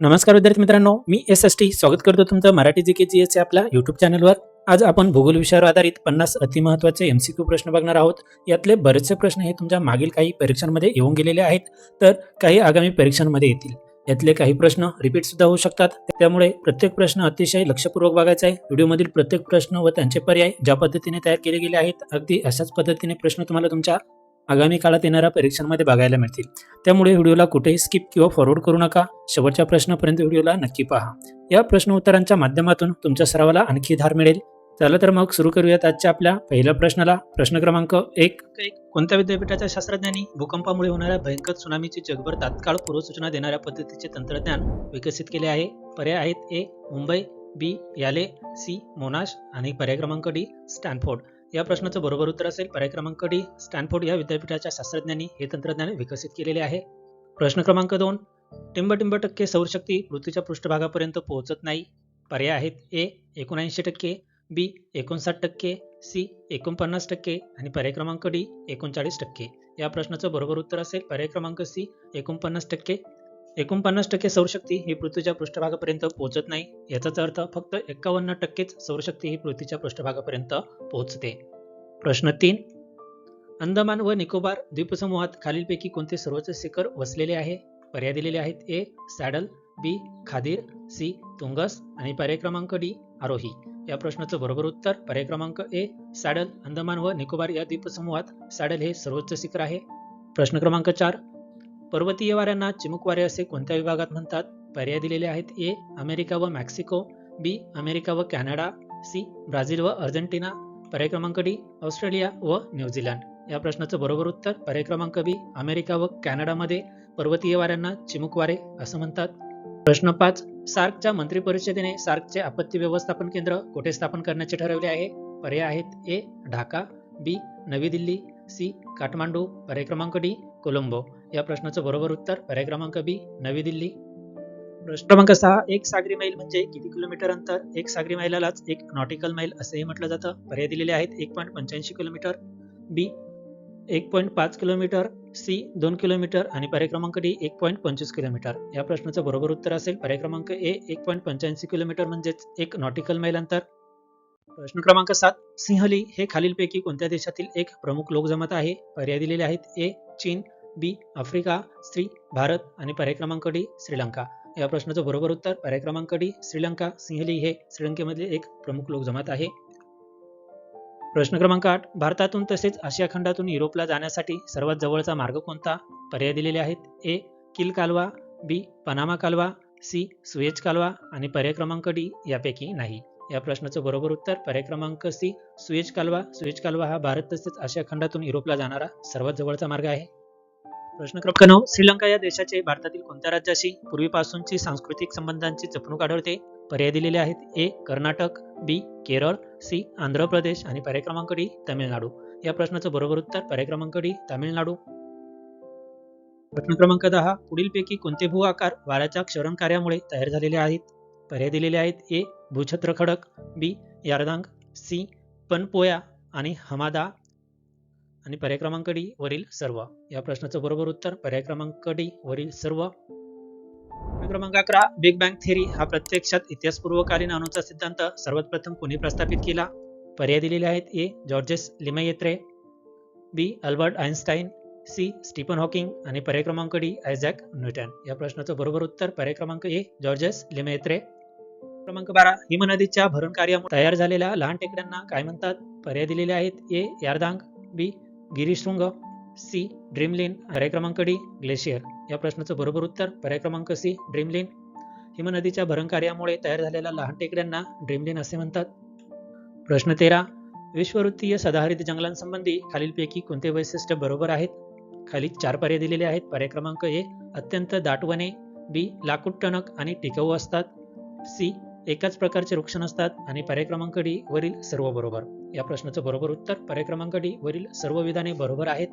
नमस्कार विद्यार्थी मित्रांनो, मी SST स्वागत करतो तुमचं मराठी जी के जी एस आपल्या यूट्यूब चॅनलवर. आज आपण भूगोल विषयावर आधारित 50 अतिमहत्त्वाचे MCQ प्रश्न बघणार आहोत. यातले बरेचसे प्रश्न हे तुमच्या मागील काही परीक्षांमध्ये येऊन गेलेले आहेत, तर काही आगामी परीक्षांमध्ये येतील. यातले काही प्रश्न रिपीट सुद्धा होऊ शकतात, त्यामुळे प्रत्येक प्रश्न अतिशय लक्षपूर्वक बघायचा आहे. व्हिडिओमधील प्रत्येक प्रश्न व त्यांचे पर्याय ज्या पद्धतीने तयार केले गेले आहेत, अगदी अशाच पद्धतीने प्रश्न तुम्हाला तुमच्या आगामी काळात येणाऱ्या परीक्षांमध्ये बघायला मिळतील. त्यामुळे व्हिडिओला कुठेही स्किप किंवा फॉरवर्ड करू नका. शेवटच्या प्रश्नापर्यंत व्हिडिओला नक्की पहा. या प्रश्न उत्तरांच्या माध्यमातून तुमच्या सरावाला आणखी धार मिळेल. चला तर मग सुरू करूयात आजच्या आपल्या पहिल्या प्रश्नाला. प्रश्न क्रमांक 1. कोणत्या विद्यापीठाच्या शास्त्रज्ञांनी भूकंपामुळे होणाऱ्या भयंकर त्सुनामीची जगभर तात्काळ पूर्वसूचना देणाऱ्या पद्धतीचे तंत्रज्ञान विकसित केले आहे? पर्याय आहेत: ए. मुंबई, बी. याले, सी. मोनाश आणि पर्याय क्रमांक डी. स्टॅनफोर्ड. या प्रश्नाचं बरोबर उत्तर असेल पर्याय क्रमांक डी. स्टॅनफोर्ड या विद्यापीठाच्या शास्त्रज्ञांनी हे तंत्रज्ञान विकसित केलेले आहे. प्रश्न क्रमांक 2. टिंब टक्के सौरशक्ती पृथ्वीच्या पृष्ठभागापर्यंत पोहोचत नाही. पर्याय आहेत: ए. 79%, बी. 59%, सी. 49% आणि पर्याय क्रमांक डी. 39%. या प्रश्नाचं बरोबर उत्तर असेल पर्याय क्रमांक सी. 49%. 49% सौरशक्ती ही पृथ्वीच्या पृष्ठभागापर्यंत पोहोचत नाही. याचाच अर्थ फक्त 51%च सौरशक्ती ही पृथ्वीच्या पृष्ठभागापर्यंत पोहोचते. प्रश्न 3. अंदमान व निकोबार द्वीपसमूहात खालीलपैकी कोणते सर्वोच्च शिखर वसलेले आहे? पर्याय दिलेले आहेत: ए. सॅडल, बी. खादीर, सी. तुंगस आणि पर्याय क्रमांक डी. आरोही. या प्रश्नाचं बरोबर उत्तर पर्याय क्रमांक ए. सॅडल. अंदमान व निकोबार या द्वीपसमूहात सॅडल हे सर्वोच्च शिखर आहे. प्रश्न क्रमांक 4. पर्वतीय वाऱ्यांना चिमुक वारे असे कोणत्या विभागात म्हणतात? पर्याय दिलेले आहेत: ए. अमेरिका व मेक्सिको, बी. अमेरिका व कॅनडा, सी. ब्राझील व अर्जेंटिना, पर्याय क्रमांक डी. ऑस्ट्रेलिया व न्यूझीलंड. या प्रश्नाचं बरोबर उत्तर पर्याय क्रमांक बी. अमेरिका व कॅनडामध्ये पर्वतीय वाऱ्यांना चिमुक वारे असं म्हणतात. प्रश्न 5. सार्कच्या मंत्रिपरिषदेने सार्कचे आपत्ती व्यवस्थापन केंद्र कुठे स्थापन करण्याचे ठरवले आहे? पर्याय आहेत: ए. ढाका, बी. नवी दिल्ली, सी. काठमांडू, पर्याय क्रमांक डी. कोलंबो. या प्रश्नाचं बरोबर उत्तर पर्याय क्रमांक बी. नवी दिल्ली. प्रश्न क्रमांक 6. एक सागरी मैल म्हणजे किती किलोमीटर अंतर? एक सागरी मैलालाच एक नॉटिकल मैल असेही म्हटलं जातं. पर्याय दिलेले आहेत: 1.85 किलोमीटर, बी. 1.5 किलोमीटर, सी. 2 किलोमीटर आणि पर्याय क्रमांक डी. 1.25 किलोमीटर. या प्रश्नाचं बरोबर उत्तर असेल पर्याय क्रमांक ए. 1.85 किलोमीटर म्हणजेच एक नॉटिकल मैल अंतर. प्रश्न क्रमांक 7. सिंहली हे खालीलपैकी कोणत्या देशातील एक प्रमुख लोकजमात आहे? पर्याय दिलेले आहेत: ए. चीन, बी. Africa, C. भारत आणि पर्याय क्रमांक डी. श्रीलंका. या प्रश्नाचं बरोबर उत्तर पर्याय क्रमांक डी. श्रीलंका. सिंहली हे श्रीलंकेमधले एक प्रमुख लोकजमात आहे. प्रश्न क्रमांक 8. भारतातून तसेच आशिया खंडातून युरोपला जाण्यासाठी सर्वात जवळचा मार्ग कोणता? पर्याय दिलेले आहेत: ए. किल कालवा, बी. पनामा कालवा, सी. सुएज कालवा आणि पर्याय क्रमांक डी. यापैकी नाही. या प्रश्नाचं बरोबर उत्तर पर्याय क्रमांक सी. सुएज कालवा. सुएज कालवा हा भारत तसेच आशिया खंडातून युरोपला जाणारा सर्वात जवळचा मार्ग आहे. प्रश्न क्रमांक 9. श्रीलंका या देशाचे भारतातील कोणत्या राज्याशी पूर्वीपासूनची सांस्कृतिक संबंधांची जपणूक आढळते? पर्याय दिलेले आहेत: ए. कर्नाटक, बी. केरळ, सी. आंध्र प्रदेश आणि पर्याय क्रमांक डी. तामिळनाडू. या प्रश्नाचं बरोबर उत्तर पर्याय क्रमांक डी. तामिळनाडू. प्रश्न क्रमांक 10. पुढीलपैकी कोणते भू आकार वाऱ्याच्या क्षरण कार्यामुळे तयार झालेले आहेत? पर्याय दिलेले आहेत: ए. भूछत्र खडक, बी. यारदांग, सी. पनपोया आणि हमादा आणि पर्याय क्रमांक डी. वरील सर्व. या प्रश्नाचं बरोबर उत्तर पर्याय क्रमांक डी. वरील सर्व. प्रश्न क्रमांक 11. बिग बँग थेरी हा प्रत्यक्षात इतिहासपूर्वकालीन अणूचा सिद्धांत सर्वात प्रथम कोणी प्रस्थापित केला? पर्याय दिलेले आहेत: A. Georges Lemaitre, B. Albert Einstein, C. Stephen Hawking आणि पर्याय क्रमांक डी. Isaac Newton. या प्रश्नाचं बरोबर उत्तर पर्याय क्रमांक ए. जॉर्जेस लिमायेत्रे. क्रमांक 12. हिमनदीच्या भरण कार्यामुळे तयार झालेल्या लहान टेकड्यांना काय म्हणतात? पर्याय दिलेले आहेत: ए. यारदांग, बी. गिरीशृंग, सी. ड्रीमलिन, पर्याय क्रमांक डी. ग्लेशियर. या प्रश्नाचं बरोबर उत्तर पर्याय क्रमांक सी. ड्रीमलिन. हिमनदीच्या भरण कार्यामुळे तयार झालेल्या लहान टेकड्यांना ड्रीमलिन असे म्हणतात. प्रश्न 13. विषुववृत्तीय सदाहरित जंगलांसंबंधी खालीलपैकी कोणते वैशिष्ट्य बरोबर आहेत? खाली 4 पर्याय दिलेले आहेत. पर्याय क्रमांक ए. अत्यंत दाट वने, बी. लाकूड टणक आणि टिकाऊ असतात, सी. एकाच प्रकारचे वृक्ष नसतात आणि पर्याय क्रमांक डी. वरील सर्व बरोबर. या प्रश्नाचं बरोबर उत्तर पर्याय क्रमांक डी. वरील सर्व विधाने बरोबर आहेत.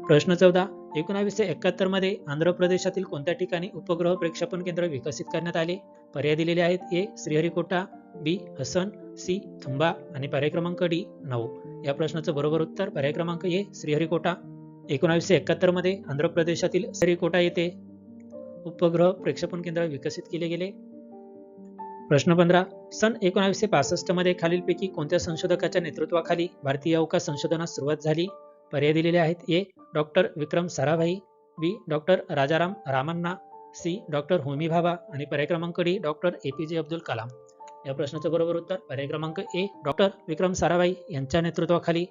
प्रश्न 14. 1971 मध्ये आंध्र प्रदेशातील कोणत्या ठिकाणी उपग्रह प्रेक्षेपण केंद्र विकसित करण्यात आले? पर्याय दिलेले आहेत: ए. श्रीहरिकोटा, बी. हसन, सी. थुंबा आणि पर्याय क्रमांक डी. 9. या प्रश्नाचं बरोबर उत्तर पर्याय क्रमांक ए. श्रीहरिकोटा. 1971 मध्ये आंध्र प्रदेशातील श्रीहरिकोटा येथे उपग्रह प्रक्षेपण केंद्र विकसित केले गेले? प्रश्न 15. सन 1965 मध्ये खालीलपैकी कोणत्या संशोधकाच्या नेतृत्वाखाली भारतीय अवकाश संशोधनास सुरुवात झाली? पर्याय दिलेले आहेत. A. Doctor Vikram Sarabhai, B. Doctor Rajaram Ramanna, C. Doctor Homi Bhabha आणि पर्याय क्रमांक D. Doctor APJ Abdul Kalam. या प्रश्नाचं बरोबर उत्तर पर्याय क्रमांक ए. डॉक्टर विक्रम साराभाई यांच्या नेतृत्वाखाली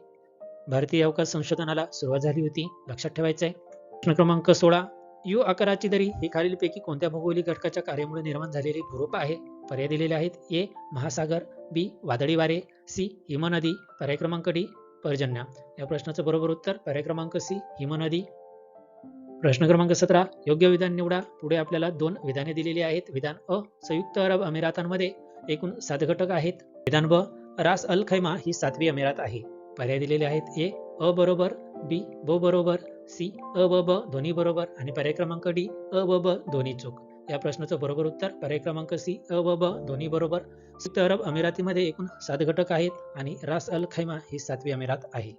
भारतीय अवकाश संशोधनाला सुरुवात झाली होती. लक्षात ठेवायचं आहे. प्रश्न क्रमांक 16. यू आकाराची दरी ही खालीलपैकी कोणत्या भौगोलिक घटकाच्या कार्यामुळे निर्माण झालेली भूरूप आहे? पर्याय दिलेले आहेत. ए. महासागर, बी. वादळी वारे, सी. हिमनदी, पर्याय क्रमांक डी. पर्जन्य. या प्रश्नाचं बरोबर उत्तर पर्याय क्रमांक सी. हिमनदी. प्रश्न क्रमांक 17. योग्य विधान निवडा. पुढे आपल्याला 2 विधाने दिलेली आहेत. विधान अ. संयुक्त अरब अमिरातांमध्ये एकूण 7 घटक आहेत. विधान ब. रास अल खैमा ही 7वी अमिरात आहे. पर्याय दिलेले आहेत. ए. अ बरोबर, बी. ब बरोबर, सी. अ व ब दोन्ही बरोबर आणि पर्याय क्रमांक डी. अ व ब दोन्ही चूक. या प्रश्नाचं बरोबर उत्तर पर्याय क्रमांक सी. अ व ब दोन्ही बरोबर. संयुक्त अरब अमिरातीमध्ये एकूण 7 घटक आहेत आणि रास अल खैमा ही 7वी अमिरात आहे.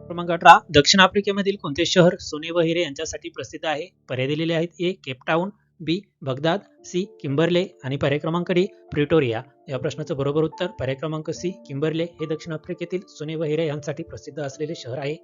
क्रमांक 18. दक्षिण आफ्रिकेमधील कोणते शहर सोने व हिरे यांच्यासाठी प्रसिद्ध आहे? पर्याय दिलेले आहेत. A. Cape Town, B. Baghdad, C. Kimberley आणि पर्याय क्रमांक डी. प्रिटोरिया. या प्रश्नाचं बरोबर उत्तर पर्याय क्रमांक सी. किंबर्ले हे दक्षिण आफ्रिकेतील सोने व हिरे यांसाठी प्रसिद्ध असलेले शहर आहे.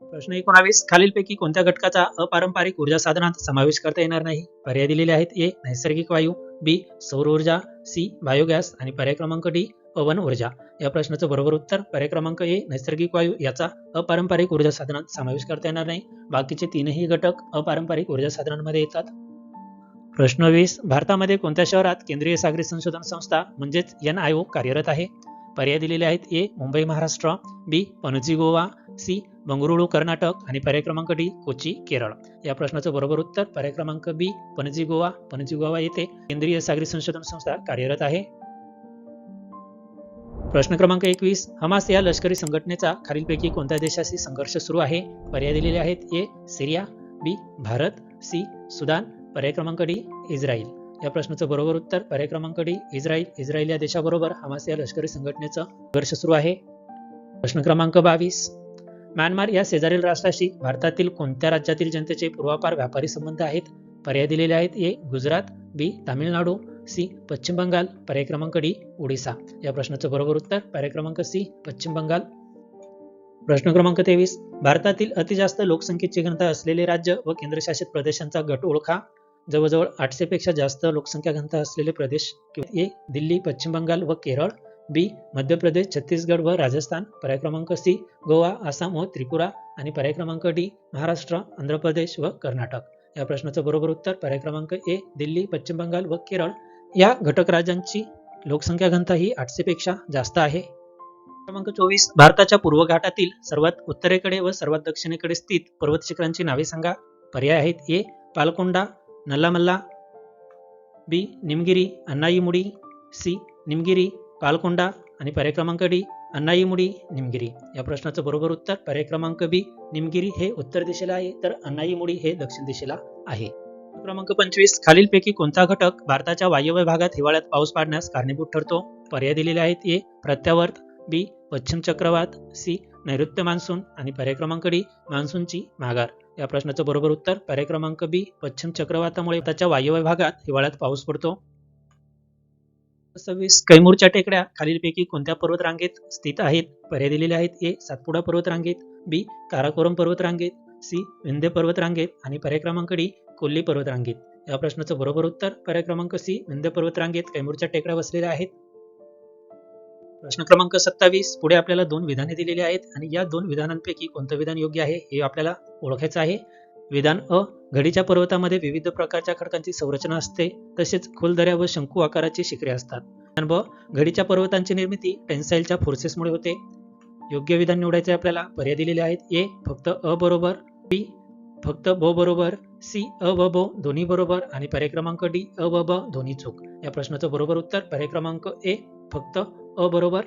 प्रश्न 19. खालीलपैकी कोणत्या घटकाचा अपारंपरिक ऊर्जा साधनात समावेश करता येणार नाही? पर्याय दिलेले आहेत. ए. नैसर्गिक वायू, बी. सौर ऊर्जा, सी. बायोगॅस आणि पर्याय क्रमांक डी. पवन ऊर्जा. या प्रश्नाचं बरोबर उत्तर पर्याय क्रमांक ए. नैसर्गिक वायू याचा अपारंपरिक ऊर्जा साधनात समावेश करता येणार नाही. बाकीचे 3ही घटक अपारंपरिक ऊर्जा साधनांमध्ये येतात. प्रश्न 20. भारतामध्ये कोणत्या शहरात केंद्रीय सागरी संशोधन संस्था म्हणजेच NIO कार्यरत आहे? पर्याय दिलेले आहेत. ए. मुंबई महाराष्ट्र, बी. पणजी गोवा, सी. बंगळुरू कर्नाटक आणि पर्याय क्रमांक डी. कोची केरळ. या प्रश्नाचं बरोबर उत्तर पर्याय क्रमांक बी. पणजी गोवा. पणजी गोवा येथे केंद्रीय सागरी संशोधन संस्था कार्यरत आहे. प्रश्न क्रमांक 21. हमास या लष्करी संघटनेचा खालीलपैकी कोणत्या देशाशी संघर्ष सुरू आहे? पर्याय दिलेले आहेत. ए. सिरिया, बी. भारत, सी. सुदान, पर्याय क्रमांक डी. इस्रायल. या प्रश्नाचं बरोबर उत्तर पर्याय क्रमांक डी. इस्रायल. इस्रायल या देशाबरोबर हमास या लष्करी संघटनेचा संघर्ष सुरू आहे. प्रश्न क्रमांक 22. म्यानमार या शेजारील राष्ट्राशी भारतातील कोणत्या राज्यातील जनतेचे पूर्वापार व्यापारी संबंध आहेत? पर्याय दिलेले आहेत. ए. गुजरात, बी. तामिळनाडू, सी. पश्चिम बंगाल, पर्याय क्रमांक डी. ओडिसा. या प्रश्नाचं बरोबर उत्तर पर्याय क्रमांक सी. पश्चिम बंगाल. प्रश्न क्रमांक 23. भारतातील अतिजास्त लोकसंख्येची घनता असलेले राज्य व केंद्रशासित प्रदेशांचा गट ओळखा. जवळजवळ 800 पेक्षा जास्त लोकसंख्या घनता असलेले प्रदेश. ए. दिल्ली, पश्चिम बंगाल व केरळ, बी. मध्य प्रदेश, छत्तीसगड व राजस्थान, पर्याय क्रमांक सी. गोवा, आसाम व त्रिपुरा आणि पर्याय क्रमांक डी. महाराष्ट्र, आंध्र प्रदेश व कर्नाटक. या प्रश्नाचं बरोबर उत्तर पर्याय क्रमांक ए. दिल्ली, पश्चिम बंगाल व केरळ या घटक राज्यांची लोकसंख्या घनता ही 800 पेक्षा जास्त आहे. क्रमांक 24. भारताच्या पूर्व घाटातील सर्वात उत्तरेकडे व सर्वात दक्षिणेकडे स्थित पर्वत शिखरांची नावे सांगा. पर्याय आहेत. ए. पालकोंडा, नल्लामल्ला, बी. निमगिरी, अन्नाईमुडी, सी. निमगिरी, पालकोंडा आणि पर्याय क्रमांक डी. अन्नाईमुडी, निमगिरी. या प्रश्नाचं बरोबर उत्तर पर्याय क्रमांक बी. निमगिरी हे उत्तर दिशेला आहे तर अन्नाईमुडी हे दक्षिण दिशेला आहे. क्रमांक 25. खालीलपैकी कोणता घटक भारताच्या वायव्य भागात हिवाळ्यात पाऊस पाडण्यास कारणीभूत ठरतो? पर्याय दिलेले आहेत. ए. प्रत्यावर्त, बी. पश्चिम चक्रवात, सी. नैऋत्य मान्सून आणि पर्याय क्रमांक डी. मान्सूनची माघार. या प्रश्नाचं बरोबर उत्तर पर्याय क्रमांक बी. पश्चिम चक्रवातामुळे भारताच्या वायव्य भागात हिवाळ्यात पाऊस पडतो. 26. कैमूरच्या टेकड्या खालीलपैकी कोणत्या पर्वतरांगेत स्थित आहेत? पर्याय दिलेले आहेत. ए. सातपुडा पर्वतरांगेत, बी. काराकोरम पर्वतरांगेत, सी. विंध्य पर्वतरांगेत आणि पर्याय क्रमांक डी. कोल्ली पर्वतरांगेत. या प्रश्नाचं बरोबर उत्तर पर्याय क्रमांक सी. विंध्य पर्वतरांगेत कैमूरच्या टेकड्या वसलेल्या आहेत. प्रश्न क्रमांक 27. पुढे आपल्याला 2 विधाने दिलेली आहेत आणि या 2 विधानांपैकी कोणतं विधान योग्य आहे हे आपल्याला ओळखायचं आहे. विधान अ. घडीच्या पर्वतामध्ये विविध प्रकारच्या खडकांची संरचना असते तसेच खोल दऱ्या व शंकू आकाराची शिखरे असतात. विधान ब. घडीच्या पर्वतांची निर्मिती टेन्साइलच्या फोर्सेसमुळे होते. योग्य विधान निवडायचे आपल्याला. पर्याय दिलेले आहेत. ए. फक्त अ बरोबर, बी. फक्त ब बरोबर, सी. अ व ब दोन्ही बरोबर आणि पर्याय क्रमांक डी. अ व ब दोन्ही चूक. या प्रश्नाचं बरोबर उत्तर पर्याय क्रमांक ए. फक्त अ बरोबर.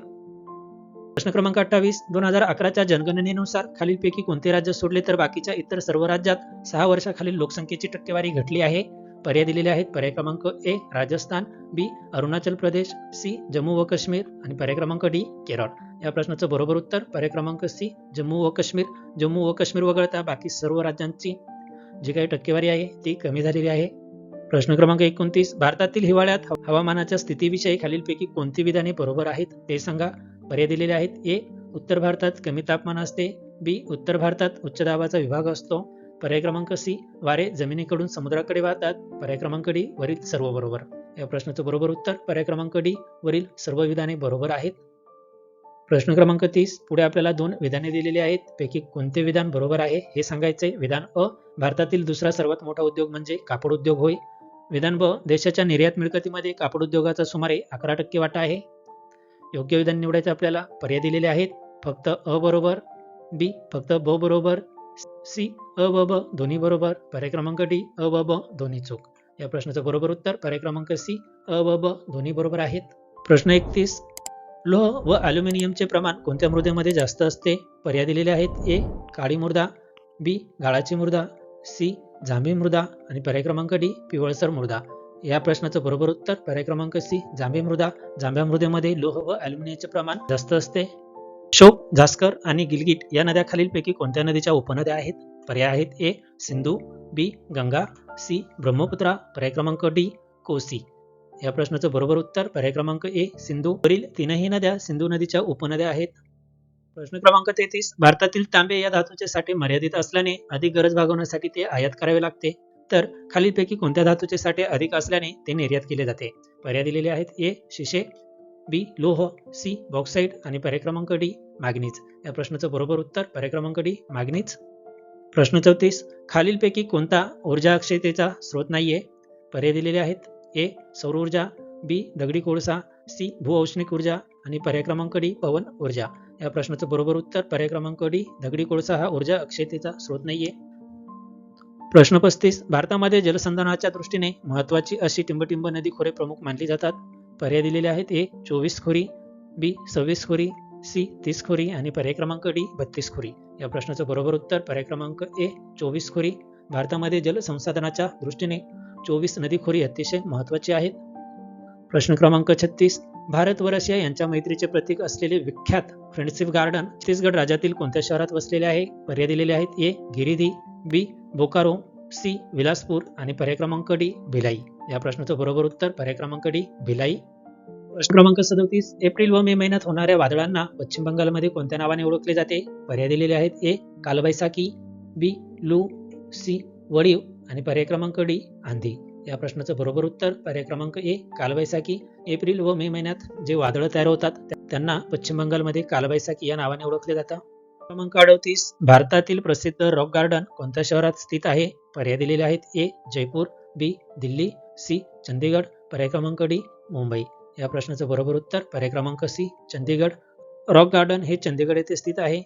प्रश्न क्रमांक 28. 2011च्या जनगणनेनुसार खालीलपैकी कोणते राज्य सोडले तर बाकीच्या इतर सर्व राज्यात 6 वर्षाखालील लोकसंख्येची टक्केवारी घटली आहे? पर्याय दिलेले आहेत. पर्याय क्रमांक ए. राजस्थान, बी. अरुणाचल प्रदेश, सी. जम्मू व काश्मीर आणि पर्याय क्रमांक डी. केरळ. या प्रश्नाचं बरोबर उत्तर पर्याय क्रमांक सी. जम्मू व काश्मीर. जम्मू व काश्मीर वगळता बाकी सर्व राज्यांची जी काही टक्केवारी आहे ती कमी झालेली आहे. प्रश्न क्रमांक 29, भारतातील हिवाळ्यात हवामानाच्या स्थितीविषयी खालीलपैकी कोणती विधाने बरोबर आहेत ते सांगा. पर्याय दिलेले आहेत. ए. उत्तर भारतात कमी तापमान असते. बी. उत्तर भारतात उच्च दाबाचा विभाग असतो. पर्याय क्रमांक सी. वारे जमिनीकडून समुद्राकडे वाहतात. पर्याय क्रमांक डी. वरील सर्व बरोबर. या प्रश्नाचं बरोबर उत्तर पर्याय क्रमांक डी. वरील सर्व विधाने बरोबर आहेत. प्रश्न क्रमांक 30, पुढे आपल्याला 2 विधाने दिलेली आहेत. पैकी कोणते विधान बरोबर आहे हे सांगायचे. विधान अ. भारतातील दुसरा सर्वात मोठा उद्योग म्हणजे कापड उद्योग होय. विधान ब. देशाच्या निर्यात मिळकतीमध्ये कापड उद्योगाचा सुमारे 11% वाटा आहे. योग्य विधान निवडायचे आपल्याला. पर्याय दिलेले आहेत. फक्त अ बरोबर, बी फक्त ब बरोबर, सी अ व ब दोन्ही बरोबर, पर्याय क्रमांक डी अ व ब दोन्ही चूक. या प्रश्नाचं बरोबर उत्तर पर्याय क्रमांक सी अ व ब दोन्ही बरोबर आहेत. प्रश्न 31, लोह व ॲल्युमिनियमचे प्रमाण कोणत्या मृदेमध्ये जास्त असते? पर्याय दिलेले आहेत. ए. काळी मृदा, बी. गाळाची मृदा, सी. जांभी मृदा आणि पर्याय क्रमांक डी. पिवळसर मृदा. या प्रश्नाचं बरोबर उत्तर पर्याय क्रमांक सी. जांभी मृदा. जांभ्या मृदेमध्ये लोह व ॲल्युमिनियमचे प्रमाण जास्त असते. शोक, झास्कर आणि गिलगिट या नद्या खालीलपैकी कोणत्या नदीच्या उपनद्या आहेत? पर्याय आहेत. ए. सिंधू, बी. गंगा, सी. ब्रह्मपुत्रा, पर्याय क्रमांक डी. कोसी. या प्रश्नाचं बरोबर उत्तर पर्याय क्रमांक ए. सिंधू. वरील तीनही नद्या सिंधू नदीच्या उपनद्या आहेत. प्रश्न क्रमांक 33, भारतातील तांबे या धातूचे साठे मर्यादित असल्याने अधिक गरज भागवण्यासाठी ते आयात करावे लागते. तर खालीलपैकी कोणत्या धातूचे साठे अधिक असल्याने ते निर्यात केले जाते? पर्याय दिलेले आहेत. ए. शिसे, बी. लोह, सी. बॉक्साईट आणि पर्याय क्रमांक डी. मॅग्नीज. या प्रश्नाचं बरोबर उत्तर पर्याय क्रमांक डी. मॅग्नीज. प्रश्न 34, खालीलपैकी कोणता ऊर्जा अक्षयतेचा स्रोत नाहीये? पर्याय दिलेले आहेत. ए. सौर ऊर्जा, बी. दगडी कोळसा, सी. भूऔष्णिक ऊर्जा आणि पर्याय क्रमांक डी. पवन ऊर्जा. या प्रश्नाचं बरोबर उत्तर पर्याय क्रमांक डी. दगडी कोळसा हा ऊर्जा अक्षयतेचा स्रोत नाहीये. प्रश्न 35, भारतामध्ये जलसंधारणाच्या दृष्टीने महत्वाची अशी टिंबटिंब नदी खोरे प्रमुख मानली जातात. पर्याय दिलेले आहेत. ए. 24 खोरी, बी. 26 खोरी, सी. 30 खोरी आणि पर्याय क्रमांक डी. 32 खोरी. या प्रश्नाचं बरोबर उत्तर पर्याय क्रमांक ए. 24 खोरी. भारतामध्ये जलसंसाधनाच्या दृष्टीने 24 नदी खोरी अतिशय महत्वाची आहेत. प्रश्न क्रमांक 36, भारत व रशिया यांच्या मैत्रीचे प्रतीक असलेले विख्यात फ्रेंडशिप गार्डन छत्तीसगड राज्यातील कोणत्या शहरात वसलेले आहे? पर्याय दिलेले आहेत. ए. गिरिधी, बी. बोकारो, सी. विलासपूर आणि पर्याय क्रमांक डी. भिलाई. या प्रश्नाचं बरोबर उत्तर पर्याय क्रमांक डी. भिलाई. प्रश्न क्रमांक 37, एप्रिल व मे महिन्यात होणाऱ्या वादळांना पश्चिम बंगालमध्ये कोणत्या नावाने ओळखले जाते? पर्याय दिलेले आहेत. ए. कालबैसाखी, बी. लू, सी. वडीव आणि पर्याय क्रमांक डी. आंधी. या प्रश्नाचं बरोबर उत्तर पर्याय क्रमांक ए. कालबैसाखी. एप्रिल व मे महिन्यात जे वादळ तयार होतात त्यांना पश्चिम बंगालमध्ये कालबैसाखी या नावाने ओळखले जातं. क्रमांक 38, भारतातील प्रसिद्ध रॉक गार्डन कोणत्या शहरात स्थित आहे? पर्याय दिलेले आहेत. ए. जयपूर, बी. दिल्ली, सी. चंदीगड, पर्याय क्रमांक डी. मुंबई. या प्रश्नाचं बरोबर उत्तर पर्याय क्रमांक सी. चंदीगड. रॉक गार्डन हे चंदीगड येथे स्थित आहे.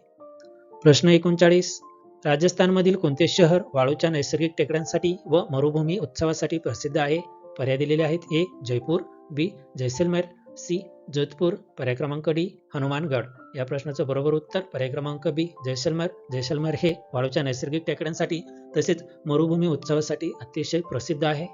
प्रश्न 39, राजस्थानमधील कोणते शहर वाळूच्या नैसर्गिक टेकड्यांसाठी व मरुभूमी उत्सवासाठी प्रसिद्ध आहे? पर्याय दिलेले आहेत. ए. जयपूर, बी. जैसलमेर, सी. जोधपूर, पर्याय क्रमांक डी. हनुमानगड. या प्रश्नाचं बरोबर उत्तर पर्याय क्रमांक बी. जैसलमेर. जैसलमेर हे वाळूच्या नैसर्गिक टेकड्यांसाठी तसेच मरुभूमी उत्सवासाठी अतिशय प्रसिद्ध आहे.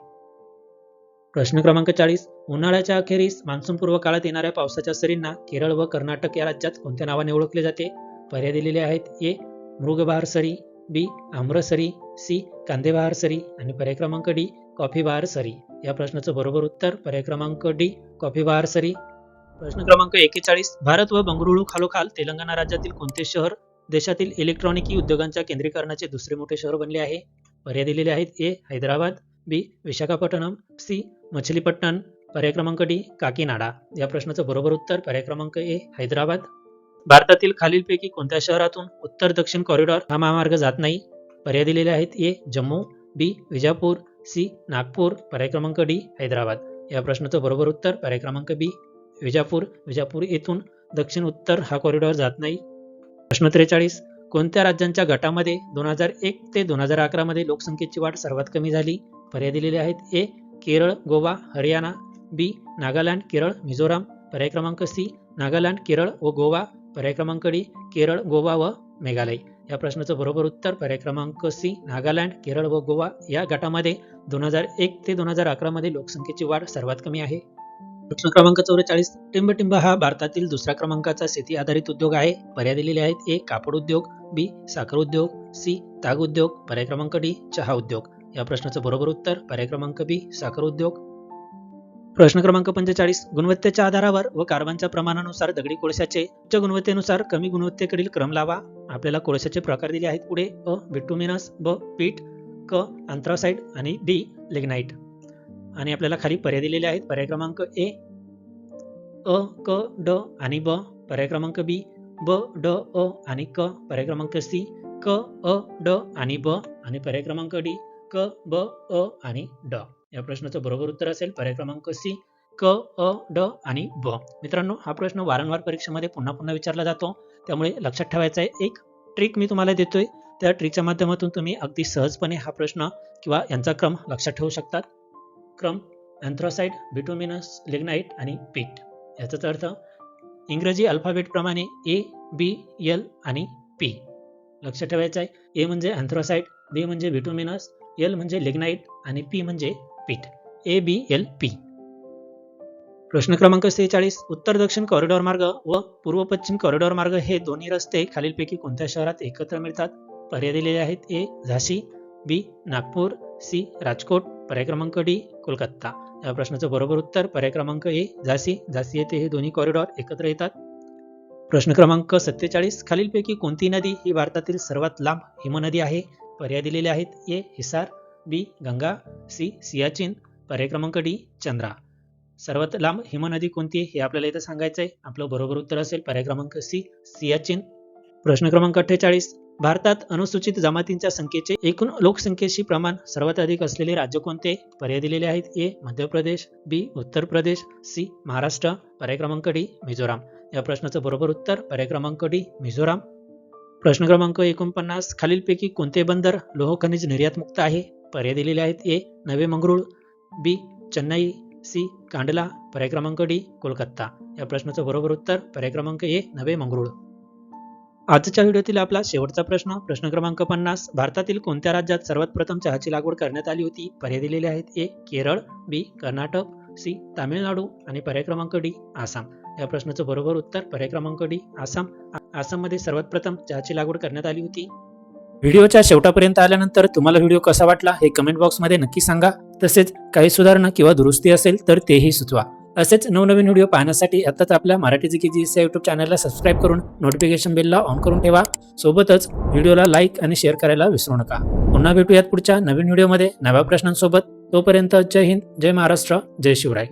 प्रश्न क्रमांक 40, उन्हाळ्याच्या अखेरीस मान्सूनपूर्व काळात येणाऱ्या पावसाच्या सरींना केरळ व कर्नाटक या राज्यात कोणत्या नावाने ओळखले जाते? पर्याय दिलेले आहेत. ए. मृगबहार सरी, बी. आम्रसरी, सी. कांदेबहार सरी आणि पर्याय क्रमांक डी. कॉफीबहार सरी. या प्रश्नाचं बरोबर उत्तर पर्याय क्रमांक डी. कॉफीबहार सरी. प्रश्न क्रमांक 41, भारत व बंगळुरू खालोखाल तेलंगणा राज्यातील कोणते शहर देशातील इलेक्ट्रॉनिकी उद्योगांच्या केंद्रीकरणाचे दुसरे मोठे शहर बनले आहे? पर्याय दिलेले आहेत. ए. हैदराबाद, बी. विशाखापट्टणम, सी. मछलीपट्टण, पर्याय क्रमांक डी. काकीनाडा. या प्रश्नाचं बरोबर उत्तर पर्याय क्रमांक ए. हैदराबाद. भारतातील खालीलपैकी कोणत्या शहरातून उत्तर दक्षिण कॉरिडॉर हा महामार्ग जात नाही? पर्याय दिलेले आहेत. ए. जम्मू, बी. विजापूर, सी. नागपूर, पर्याय क्रमांक डी. हैदराबाद. या प्रश्नाचं बरोबर उत्तर पर्याय क्रमांक बी. विजापूर. विजापूर येथून दक्षिण उत्तर हा कॉरिडॉर जात नाही. प्रश्न 43, कोणत्या राज्यांच्या गटामध्ये 2001 ते 2011 मध्ये लोकसंख्येची वाढ सर्वात कमी झाली? पर्याय दिलेले आहेत. ए. केरळ, गोवा, हरियाणा, बी. नागालँड, केरळ, मिझोराम, पर्याय क्रमांक सी. नागालँड, केरळ व गोवा, पर्याय क्रमांक डी. केरळ, गोवा व मेघालय. या प्रश्नाचं बरोबर उत्तर पर्याय क्रमांक सी. नागालँड, केरळ व गोवा या गटामध्ये 2001 ते 2011 मध्ये लोकसंख्येची वाढ सर्वात कमी आहे. प्रश्न क्रमांक 44. टिंबटिंब हा भारतातील दुसऱ्या क्रमांकाचा शेती आधारित उद्योग आहे. पर्याय दिलेले आहेत. ए. कापड उद्योग, बी. साखर उद्योग, सी. ताग उद्योग, पर्याय क्रमांक डी. चहा उद्योग. या प्रश्नाचं बरोबर उत्तर पर्याय क्रमांक बी. साखर उद्योग. प्रश्न क्रमांक 45. गुणवत्तेच्या आधारावर व कार्बनच्या प्रमाणानुसार दगडी कोळशाचे उच्च गुणवत्तेनुसार कमी गुणवत्तेकडील क्रम लावा. आपल्याला कोळशाचे प्रकार दिले आहेत पुढे. अ. बिटुमिनस, ब. पीठ, क. अँथ्रासाइट आणि डी. लिग्नाइट. आणि आपल्याला खाली पर्याय दिलेले आहेत. पर्याय क्रमांक ए. अ, क, ड आणि ब. पर्याय क्रमांक बी. ब, ड, अ आणि क. पर्याय क्रमांक सी. क, अ, ड आणि ब. आणि पर्याय क्रमांक डी. क, ब, अ आणि ड. या प्रश्नाचं बरोबर उत्तर असेल पर्याय क्रमांक सी. क, अ, ड आणि ब. मित्रांनो, हा प्रश्न वारंवार परीक्षेमध्ये पुन्हा पुन्हा विचारला जातो, त्यामुळे लक्षात ठेवायचा आहे. एक ट्रिक मी तुम्हाला देतोय, त्या ट्रिकच्या माध्यमातून तुम्ही अगदी सहजपणे हा प्रश्न किंवा यांचा क्रम लक्षात ठेवू शकतात. क्रम: अँथ्रासाइट, बिटुमिनस, लिग्नाइट आणि पीठ. याचाच अर्थ इंग्रजी अल्फाबेट प्रमाणे ए, बी, एल आणि पी. लक्षात ठेवायचं आहे. ए म्हणजे अँथ्रासाइट, बी म्हणजे बिटुमिनस, एल म्हणजे लिग्नाइट आणि पी म्हणजे पीठ. ए, बी, एल, पी. प्रश्न क्रमांक 46. उत्तर दक्षिण कॉरिडॉर मार्ग व पूर्व पश्चिम कॉरिडॉर मार्ग हे दोन्ही रस्ते खालीलपैकी कोणत्या शहरात एकत्र मिळतात? पर्याय दिलेले आहेत. ए. झाशी, बी. नागपूर, सी. राजकोट, पर्याय क्रमांक डी. कोलकाता. या प्रश्नाचं बरोबर उत्तर पर्याय क्रमांक ए. झाशी. झाशी येथे हे दोन्ही कॉरिडॉर एकत्र येतात. प्रश्न क्रमांक 47. खालीलपैकी कोणती नदी ही भारतातील सर्वात लांब हिमनदी आहे? पर्याय दिलेले आहेत. ए. हिसार, बी. गंगा, सी. सियाचीन, पर्याय क्रमांक डी. चंद्रा. सर्वात लांब हिमनदी कोणती हे आपल्याला इथं सांगायचं आहे. आपलं बरोबर उत्तर असेल पर्याय क्रमांक सी. सियाचीन. प्रश्न क्रमांक 48. भारतात अनुसूचित जमातींच्या संख्येचे एकूण लोकसंख्येशी प्रमाण सर्वात अधिक असलेले राज्य कोणते? पर्याय दिलेले आहेत. ए. मध्य प्रदेश, बी. उत्तर प्रदेश, सी. महाराष्ट्र, पर्याय क्रमांक डी. मिझोराम. या प्रश्नाचं बरोबर उत्तर पर्याय क्रमांक डी. मिझोराम. प्रश्न क्रमांक 49. खालीलपैकी कोणते बंदर लोह खनिज निर्यात मुक्त आहे? पर्याय दिलेले आहेत. ए. नवे मंगळूर, बी. चेन्नई, सी. कांडला, पर्याय क्रमांक डी. कोलकाता. या प्रश्नाचं बरोबर उत्तर पर्याय क्रमांक ए. नवे मंगळूर. आजच्या व्हिडिओतील आपला शेवटचा प्रश्न क्रमांक 50. भारतातील कोणत्या राज्यात सर्वात प्रथम चहाची लागवड करण्यात आली होती? पर्याय दिलेले आहेत. ए. केरळ, बी. कर्नाटक, सी. तामिळनाडू आणि पर्याय क्रमांक डी. आसाम. या प्रश्नाचं बरोबर उत्तर पर्याय क्रमांक डी. आसाम. आसाममध्ये सर्वात प्रथम चहाची लागवड करण्यात आली होती. व्हिडिओच्या शेवटापर्यंत आल्यानंतर तुम्हाला व्हिडिओ कसा वाटला हे कमेंट बॉक्समध्ये नक्की सांगा. तसेच काही सुधारणा किंवा दुरुस्ती असेल तर तेही सुचवा. असेच नवनवीन व्हिडिओ पाहण्यासाठी आताच आपल्या मराठी GKGS या यूट्यूब चॅनलला सबस्क्राईब करून नोटिफिकेशन बेलला ऑन करून ठेवा. सोबतच व्हिडिओला लाईक आणि शेअर करायला विसरू नका. पुन्हा भेटूयात पुढच्या नवीन व्हिडिओमध्ये नव्या प्रश्नांसोबत. तोपर्यंत जय हिंद, जय महाराष्ट्र, जय शिवराय.